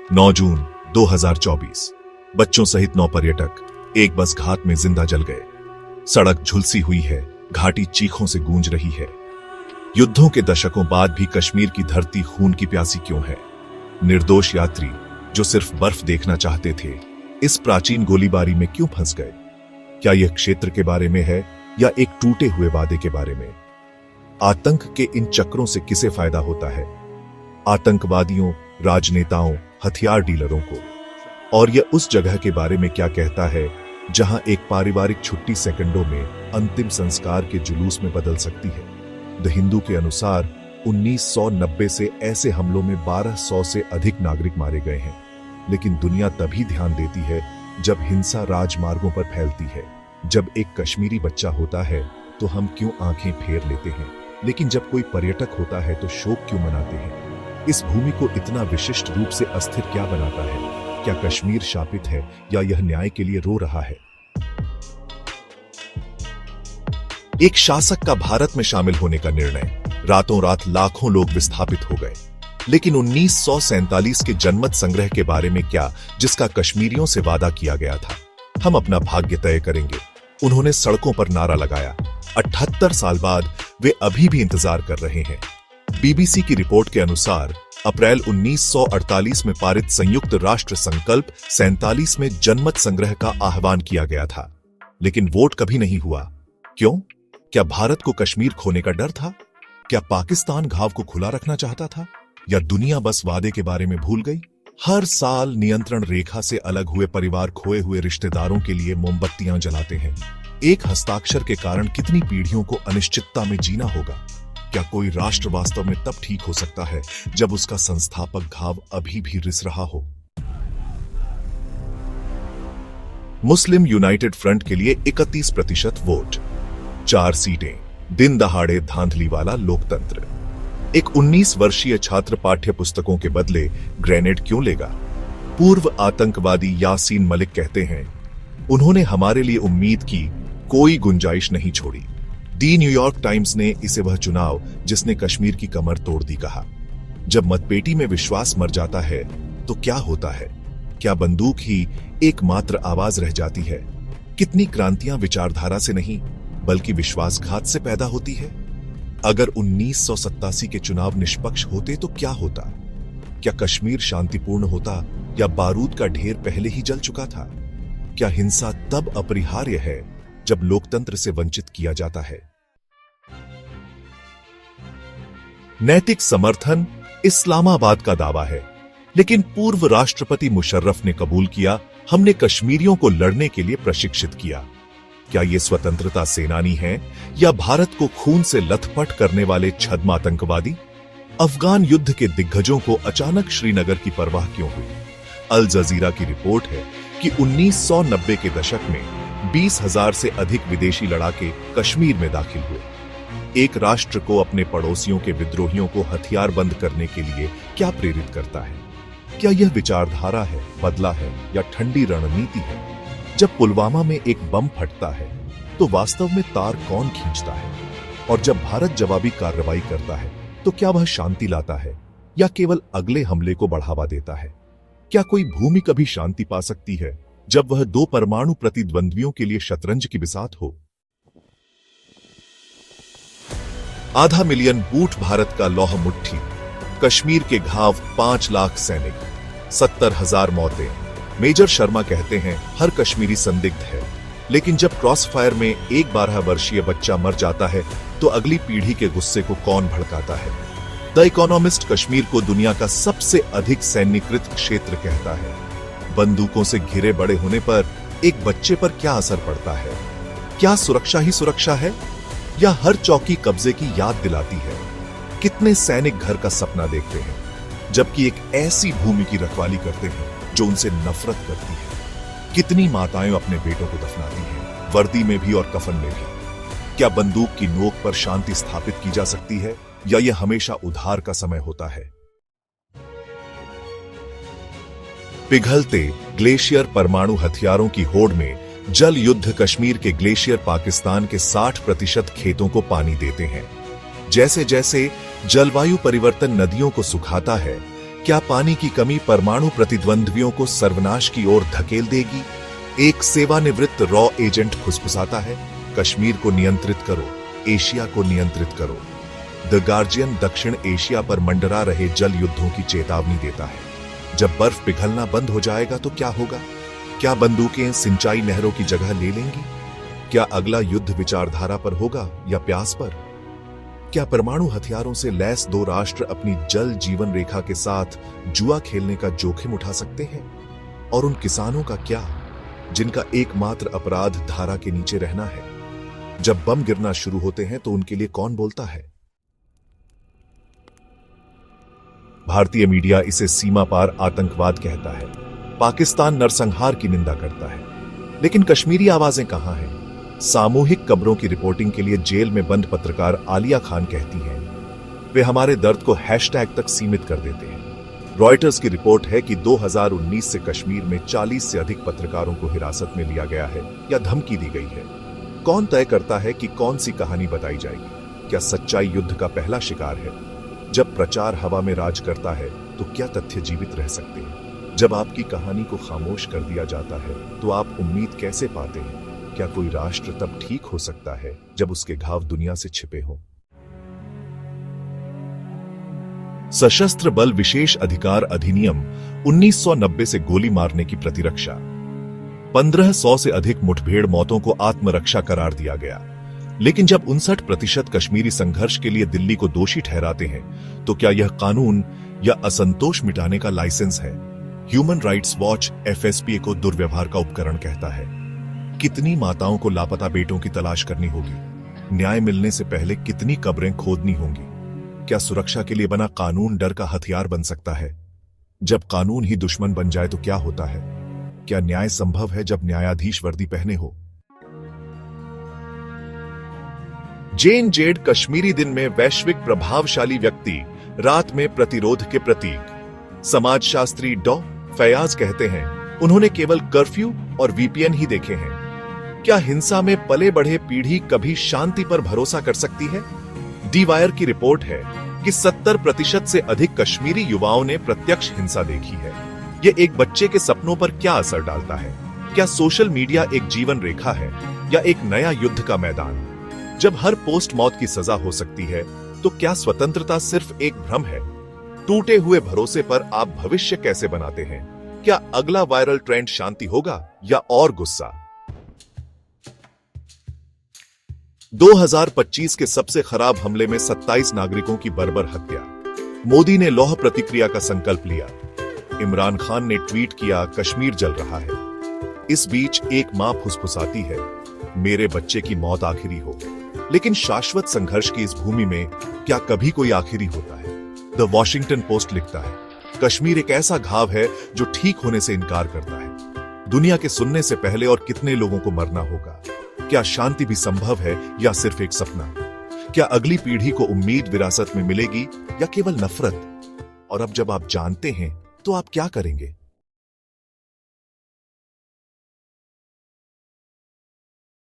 9 जून 2024 बच्चों सहित 9 पर्यटक एक बस घात में जिंदा जल गए। सड़क झुलसी हुई है, घाटी चीखों से गूंज रही है। युद्धों के दशकों बाद भी कश्मीर की धरती खून की प्यासी क्यों है? निर्दोष यात्री जो सिर्फ बर्फ देखना चाहते थे, इस प्राचीन गोलीबारी में क्यों फंस गए? क्या यह क्षेत्र के बारे में है या एक टूटे हुए वादे के बारे में? आतंक के इन चक्रों से किसे फायदा होता है? आतंकवादियों, राजनेताओं, हथियार डीलरों को? और यह उस जगह के बारे में क्या कहता है जहां एक पारिवारिक छुट्टी सेकंडों में अंतिम संस्कार के जुलूस में बदल सकती है? द हिंदू के अनुसार 1990 से ऐसे हमलों में 1200 से अधिक नागरिक मारे गए हैं। लेकिन दुनिया तभी ध्यान देती है जब हिंसा राजमार्गों पर फैलती है। जब एक कश्मीरी बच्चा होता है तो हम क्यों आंखें फेर लेते हैं, लेकिन जब कोई पर्यटक होता है तो शोक क्यों मनाते हैं? इस भूमि को इतना विशिष्ट रूप से अस्थिर क्या बनाता है? क्या कश्मीर शापित है या यह न्याय के लिए रो रहा है? एक शासक का भारत में शामिल होने का निर्णय, रातों रात लाखों लोग विस्थापित हो गए। लेकिन 1947 के जनमत संग्रह के बारे में क्या, जिसका कश्मीरियों से वादा किया गया था? हम अपना भाग्य तय करेंगे। उन्होंने सड़कों पर नारा लगाया। 78 साल बाद वे अभी भी इंतजार कर रहे हैं। बीबीसी की रिपोर्ट के अनुसार अप्रैल 1948 में पारित संयुक्त राष्ट्र संकल्प 47 में जनमत संग्रह का आह्वान किया गया था, लेकिन वोट कभी नहीं हुआ। क्यों? क्या भारत को कश्मीर खोने का डर था? क्या पाकिस्तान घाव को खुला रखना चाहता था? या दुनिया बस वादे के बारे में भूल गई? हर साल नियंत्रण रेखा से अलग हुए परिवार खोए हुए रिश्तेदारों के लिए मोमबत्तियां जलाते हैं। एक हस्ताक्षर के कारण कितनी पीढ़ियों को अनिश्चितता में जीना होगा? क्या कोई राष्ट्र वास्तव में तब ठीक हो सकता है जब उसका संस्थापक घाव अभी भी रिस रहा हो? मुस्लिम यूनाइटेड फ्रंट के लिए 31% वोट, 4 सीटें, दिन दहाड़े धांधली वाला लोकतंत्र। एक 19 वर्षीय छात्र पाठ्य पुस्तकों के बदले ग्रेनेड क्यों लेगा? पूर्व आतंकवादी यासीन मलिक कहते हैं, उन्होंने हमारे लिए उम्मीद की कोई गुंजाइश नहीं छोड़ी। दी न्यूयॉर्क टाइम्स ने इसे वह चुनाव जिसने कश्मीर की कमर तोड़ दी कहा। जब मतपेटी में विश्वास मर जाता है तो क्या होता है? क्या बंदूक ही एकमात्र आवाज रह जाती है? कितनी क्रांतियां विचारधारा से नहीं बल्कि विश्वासघात से पैदा होती है? अगर 1987 के चुनाव निष्पक्ष होते तो क्या होता? क्या कश्मीर शांतिपूर्ण होता या बारूद का ढेर पहले ही जल चुका था? क्या हिंसा तब अपरिहार्य है जब लोकतंत्र से वंचित किया जाता है? नैतिक समर्थन इस्लामाबाद का दावा है, लेकिन पूर्व राष्ट्रपति मुशर्रफ ने कबूल किया, हमने कश्मीरियों को लड़ने के लिए प्रशिक्षित किया। क्या ये स्वतंत्रता सेनानी हैं या भारत को खून से लथपथ करने वाले छद्म आतंकवादी? अफगान युद्ध के दिग्गजों को अचानक श्रीनगर की परवाह क्यों हुई? अल जजीरा की रिपोर्ट है कि 1990 के दशक में 20,000 से अधिक विदेशी लड़ाके कश्मीर में दाखिल हुए। एक राष्ट्र को अपने पड़ोसियों के विद्रोहियों को हथियार बंद करने के लिए क्या प्रेरित करता है? क्या यह विचारधारा है, बदला है या ठंडी रणनीति है? जब पुलवामा में एक बम फटता है तो वास्तव में तार कौन खींचता है? और जब भारत जवाबी कार्रवाई करता है तो क्या वह शांति लाता है या केवल अगले हमले को बढ़ावा देता है? क्या कोई भूमि कभी शांति पा सकती है जब वह 2 परमाणु प्रतिद्वंद्वियों के लिए शतरंज की बिसात हो? आधा मिलियन बूट भारत का लौह मुट्ठी, कश्मीर के घाव 5 लाख सैनिक, 70,000 मौतें। मेजर शर्मा कहते हैं, हर कश्मीरी संदिग्ध है, लेकिन जब क्रॉस फायर में एक 12 वर्षीय बच्चा मर जाता है तो अगली पीढ़ी के गुस्से को कौन भड़काता है? द इकोनॉमिस्ट कश्मीर को दुनिया का सबसे अधिक सैन्यीकृत क्षेत्र कहता है। बंदूकों से घिरे बड़े होने पर एक बच्चे पर क्या असर पड़ता है? क्या सुरक्षा ही सुरक्षा है या हर चौकी कब्जे की याद दिलाती है? कितने सैनिक घर का सपना देखते हैं जबकि एक ऐसी भूमि की रखवाली करते हैं जो उनसे नफरत करती है? कितनी माताएं अपने बेटों को दफनाती हैं, वर्दी में भी और कफन में भी? क्या बंदूक की नोक पर शांति स्थापित की जा सकती है या यह हमेशा उधार का समय होता है? पिघलते ग्लेशियर परमाणु हथियारों की होड़ में जल युद्ध कश्मीर के ग्लेशियर पाकिस्तान के 60% खेतों को पानी देते हैं। जैसे जैसे जलवायु परिवर्तन नदियों को सुखाता है, क्या पानी की कमी परमाणु प्रतिद्वंद्वियों को सर्वनाश की ओर धकेल देगी? एक सेवानिवृत्त रॉ एजेंट फुसफुसाता है, कश्मीर को नियंत्रित करो, एशिया को नियंत्रित करो। द गार्जियन दक्षिण एशिया पर मंडरा रहे जल युद्धों की चेतावनी देता है। जब बर्फ पिघलना बंद हो जाएगा तो क्या होगा? क्या बंदूकें सिंचाई नहरों की जगह ले लेंगी? क्या अगला युद्ध विचारधारा पर होगा या प्यास पर? क्या परमाणु हथियारों से लैस दो राष्ट्र अपनी जल जीवन रेखा के साथ जुआ खेलने का जोखिम उठा सकते हैं? और उन किसानों का क्या, जिनका एकमात्र अपराध धारा के नीचे रहना है? जब बम गिरना शुरू होते हैं तो उनके लिए कौन बोलता है? भारतीय मीडिया इसे सीमा पार आतंकवाद कहता है, पाकिस्तान नरसंहार की निंदा करता है, लेकिन कश्मीरी आवाजें कहां हैं? सामूहिक कब्रों की रिपोर्टिंग के लिए जेल में बंद पत्रकार आलिया खान कहती हैं, वे हमारे दर्द को हैशटैग तक सीमित कर देते हैं। रॉयटर्स की रिपोर्ट है कि 2019 से कश्मीर में 40 से अधिक पत्रकारों को हिरासत में लिया गया है या धमकी दी गई है। कौन तय करता है कि कौन सी कहानी बताई जाएगी? क्या सच्चाई युद्ध का पहला शिकार है? जब प्रचार हवा में राज करता है तो क्या तथ्य जीवित रह सकते हैं? जब आपकी कहानी को खामोश कर दिया जाता है तो आप उम्मीद कैसे पाते हैं? क्या कोई राष्ट्र तब ठीक हो सकता है जब उसके घाव दुनिया से छिपे हों? सशस्त्र बल विशेष अधिकार अधिनियम 1990 से गोली मारने की प्रतिरक्षा, 1500 से अधिक मुठभेड़ मौतों को आत्मरक्षा करार दिया गया। लेकिन जब 59% कश्मीरी संघर्ष के लिए दिल्ली को दोषी ठहराते हैं तो क्या यह कानून या असंतोष मिटाने का लाइसेंस है? ह्यूमन राइट्स वॉच FSPA को दुर्व्यवहार का उपकरण कहता है। कितनी माताओं को लापता बेटों की तलाश करनी होगी? न्याय मिलने से पहले कितनी कब्रें खोदनी होंगी? क्या सुरक्षा के लिए बना कानून डर का हथियार बन सकता है? जब कानून ही दुश्मन बन जाए तो क्या होता है? क्या न्याय संभव है जब न्यायाधीश वर्दी पहने हो? जेन जेड कश्मीरी दिन में वैश्विक प्रभावशाली व्यक्ति, रात में प्रतिरोध के प्रतीक। समाजशास्त्री डॉ. फयाज कहते हैं, उन्होंने केवल कर्फ्यू और VPN ही देखे हैं। क्या हिंसा में पले बढ़े पीढ़ी कभी शांति पर भरोसा कर सकती है? दी वायर की रिपोर्ट है कि 70% से अधिक कश्मीरी युवाओं ने प्रत्यक्ष हिंसा देखी है। यह एक बच्चे के सपनों पर क्या असर डालता है? क्या सोशल मीडिया एक जीवन रेखा है या एक नया युद्ध का मैदान? जब हर पोस्ट मौत की सजा हो सकती है तो क्या स्वतंत्रता सिर्फ एक भ्रम है? टूटे हुए भरोसे पर आप भविष्य कैसे बनाते हैं? क्या अगला वायरल ट्रेंड शांति होगा या और गुस्सा? 2025 के सबसे खराब हमले में 27 नागरिकों की बर्बर हत्या। मोदी ने लौह प्रतिक्रिया का संकल्प लिया। इमरान खान ने ट्वीट किया, कश्मीर जल रहा है। इस बीच एक मां फुसफुसाती है, मेरे बच्चे की मौत आखिरी हो। लेकिन शाश्वत संघर्ष की इस भूमि में क्या कभी कोई आखिरी होता है? द वॉशिंगटन पोस्ट लिखता है, कश्मीर एक ऐसा घाव है जो ठीक होने से इनकार करता है। दुनिया के सुनने से पहले और कितने लोगों को मरना होगा? क्या शांति भी संभव है या सिर्फ एक सपना? क्या अगली पीढ़ी को उम्मीद विरासत में मिलेगी या केवल नफरत? और अब जब आप जानते हैं तो आप क्या करेंगे?